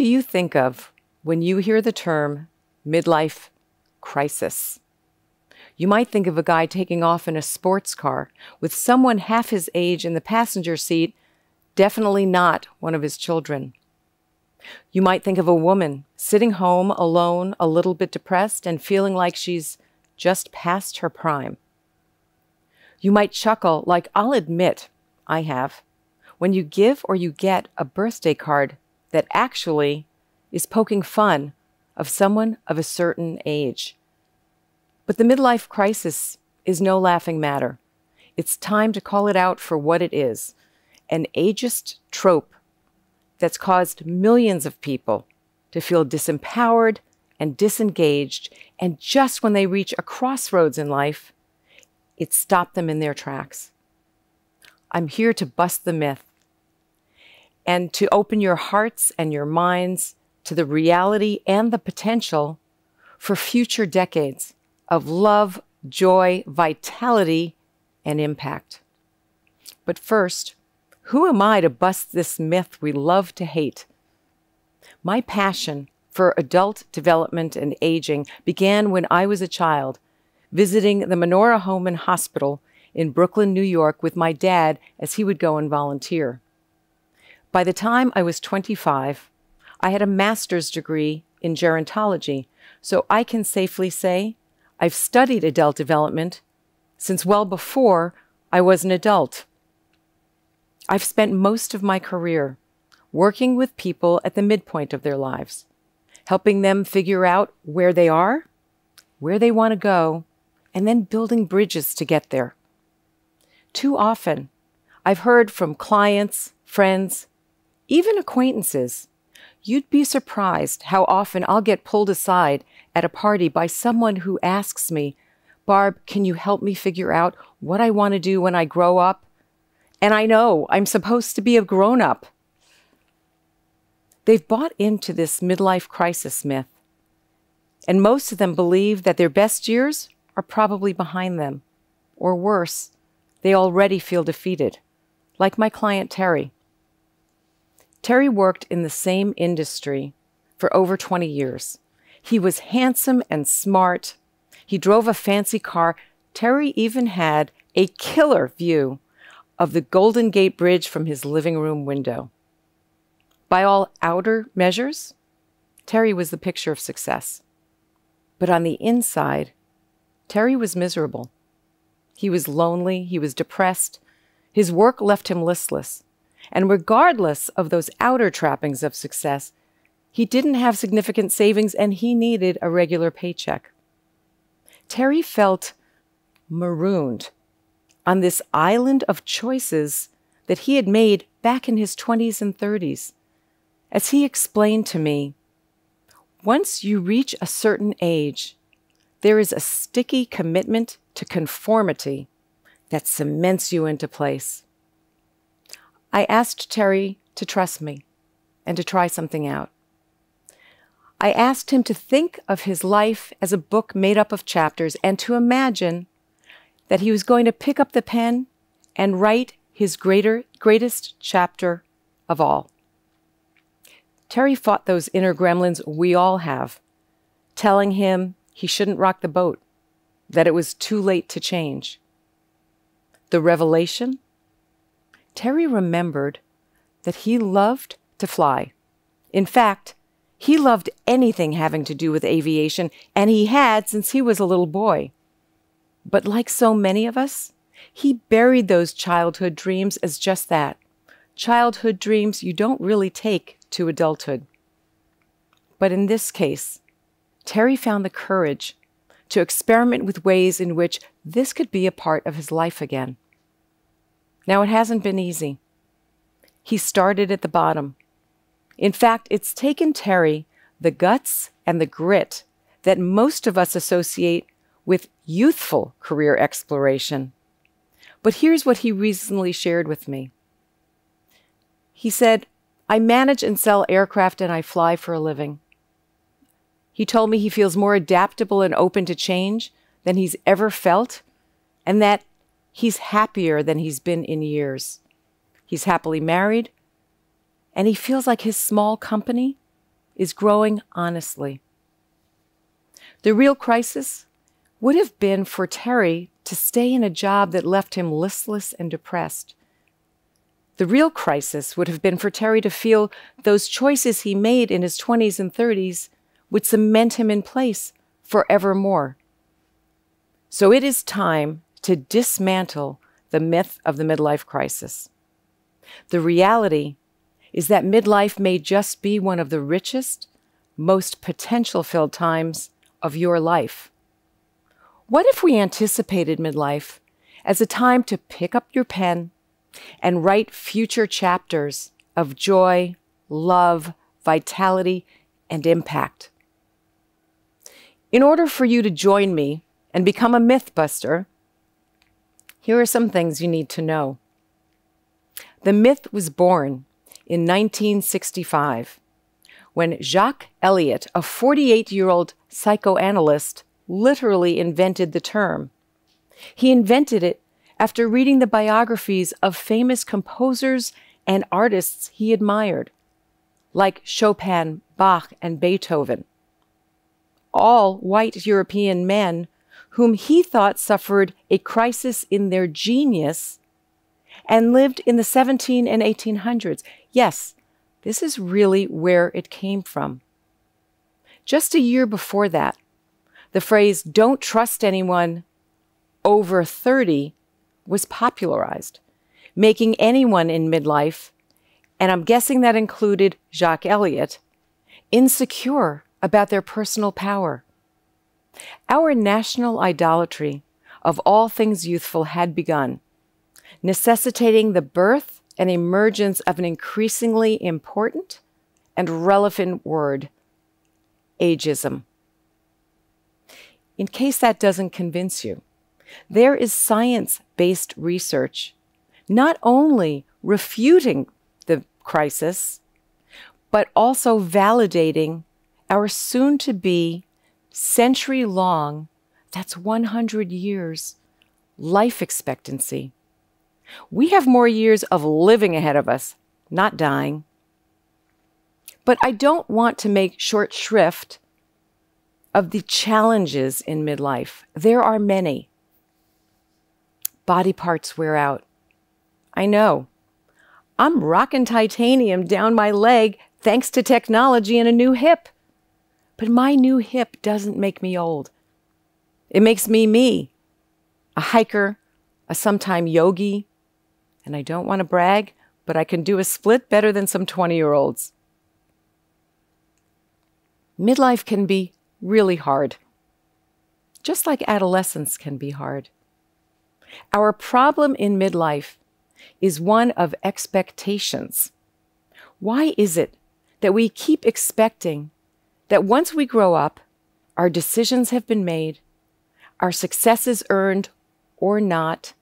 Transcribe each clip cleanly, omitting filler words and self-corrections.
do you think of when you hear the term midlife crisis? You might think of a guy taking off in a sports car with someone half his age in the passenger seat, definitely not one of his children. You might think of a woman sitting home alone, a little bit depressed and feeling like she's just past her prime. You might chuckle, like I'll admit I have, when you give or you get a birthday card that actually is poking fun of someone of a certain age. But the midlife crisis is no laughing matter. It's time to call it out for what it is, an ageist trope that's caused millions of people to feel disempowered and disengaged, and just when they reach a crossroads in life, it stopped them in their tracks. I'm here to bust the myth and to open your hearts and your minds to the reality and the potential for future decades of love, joy, vitality, and impact. But first, who am I to bust this myth we love to hate? My passion for adult development and aging began when I was a child, visiting the Menorah Home and Hospital in Brooklyn, New York with my dad as he would go and volunteer. By the time I was 25, I had a master's degree in gerontology, so I can safely say I've studied adult development since well before I was an adult. I've spent most of my career working with people at the midpoint of their lives, helping them figure out where they are, where they want to go, and then building bridges to get there. Too often, I've heard from clients, friends, even acquaintances, you'd be surprised how often I'll get pulled aside at a party by someone who asks me, "Barb, can you help me figure out what I want to do when I grow up? And I know I'm supposed to be a grown-up." They've bought into this midlife crisis myth, and most of them believe that their best years are probably behind them, or worse, they already feel defeated, like my client Terry. Terry worked in the same industry for over 20 years. He was handsome and smart. He drove a fancy car. Terry even had a killer view of the Golden Gate Bridge from his living room window. By all outer measures, Terry was the picture of success. But on the inside, Terry was miserable. He was lonely. He was depressed. His work left him listless. And regardless of those outer trappings of success, he didn't have significant savings and he needed a regular paycheck. Terry felt marooned on this island of choices that he had made back in his 20s and 30s. As he explained to me, once you reach a certain age, there is a sticky commitment to conformity that cements you into place. I asked Terry to trust me and to try something out. I asked him to think of his life as a book made up of chapters and to imagine that he was going to pick up the pen and write his greatest chapter of all. Terry fought those inner gremlins we all have, telling him he shouldn't rock the boat, that it was too late to change. The revelation? Terry remembered that he loved to fly. In fact, he loved anything having to do with aviation, and he had since he was a little boy. But like so many of us, he buried those childhood dreams as just that, childhood dreams you don't really take to adulthood. But in this case, Terry found the courage to experiment with ways in which this could be a part of his life again. Now, it hasn't been easy. He started at the bottom. In fact, it's taken Terry the guts and the grit that most of us associate with youthful career exploration. But here's what he recently shared with me. He said, "I manage and sell aircraft and I fly for a living." He told me he feels more adaptable and open to change than he's ever felt, and that he's happier than he's been in years. He's happily married, and he feels like his small company is growing honestly. The real crisis would have been for Terry to stay in a job that left him listless and depressed. The real crisis would have been for Terry to feel those choices he made in his 20s and 30s would cement him in place forevermore. So it is time to dismantle the myth of the midlife crisis. The reality is that midlife may just be one of the richest, most potential-filled times of your life. What if we anticipated midlife as a time to pick up your pen and write future chapters of joy, love, vitality, and impact? In order for you to join me and become a mythbuster, here are some things you need to know. The myth was born in 1965 when Jacques Eliot, a 48-year-old psychoanalyst, literally invented the term. He invented it after reading the biographies of famous composers and artists he admired, like Chopin, Bach, and Beethoven. All white European men whom he thought suffered a crisis in their genius and lived in the 1700s and 1800s. Yes, this is really where it came from. Just a year before that, the phrase, "don't trust anyone over 30, was popularized, making anyone in midlife, and I'm guessing that included Jacques Eliot, insecure about their personal power. Our national idolatry of all things youthful had begun, necessitating the birth and emergence of an increasingly important and relevant word, ageism. In case that doesn't convince you, there is science-based research not only refuting the crisis, but also validating our soon-to-be century-long, that's 100 years, life expectancy. We have more years of living ahead of us, not dying. But I don't want to make short shrift of the challenges in midlife. There are many. Body parts wear out. I know. I'm rocking titanium down my leg thanks to technology and a new hip. But my new hip doesn't make me old. It makes me me, a hiker, a sometime yogi, and I don't want to brag, but I can do a split better than some 20-year-olds. Midlife can be really hard, just like adolescence can be hard. Our problem in midlife is one of expectations. Why is it that we keep expecting that once we grow up, our decisions have been made, our success is earned or not,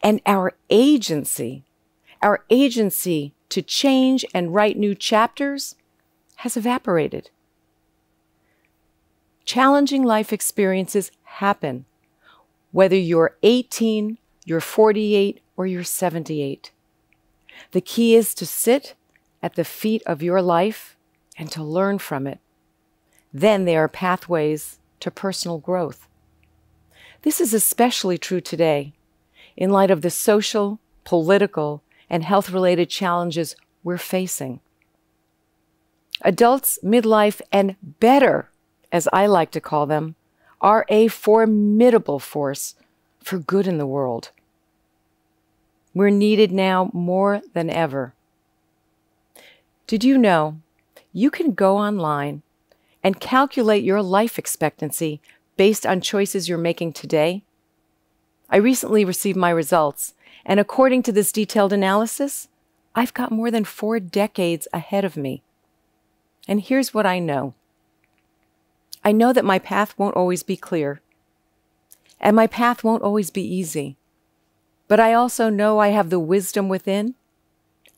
and our agency to change and write new chapters has evaporated? Challenging life experiences happen, whether you're 18, you're 48, or you're 78. The key is to sit at the feet of your life and to learn from it. Then there are pathways to personal growth. This is especially true today, in light of the social, political, and health-related challenges we're facing. Adults, midlife, and better, as I like to call them, are a formidable force for good in the world. We're needed now more than ever. Did you know you can go online and calculate your life expectancy based on choices you're making today? I recently received my results, and according to this detailed analysis, I've got more than 4 decades ahead of me. And here's what I know. I know that my path won't always be clear, and my path won't always be easy. But I also know I have the wisdom within,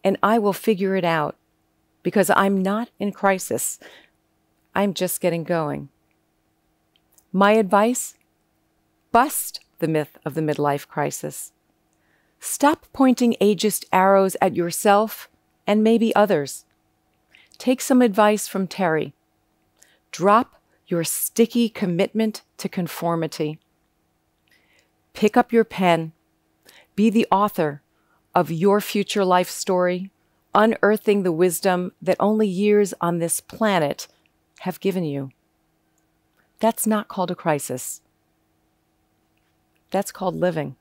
and I will figure it out, because I'm not in crisis. I'm just getting going. My advice? Bust the myth of the midlife crisis. Stop pointing ageist arrows at yourself and maybe others. Take some advice from Terry. Drop your sticky commitment to conformity. Pick up your pen. Be the author of your future life story, unearthing the wisdom that only years on this planet have given you. That's not called a crisis. That's called living.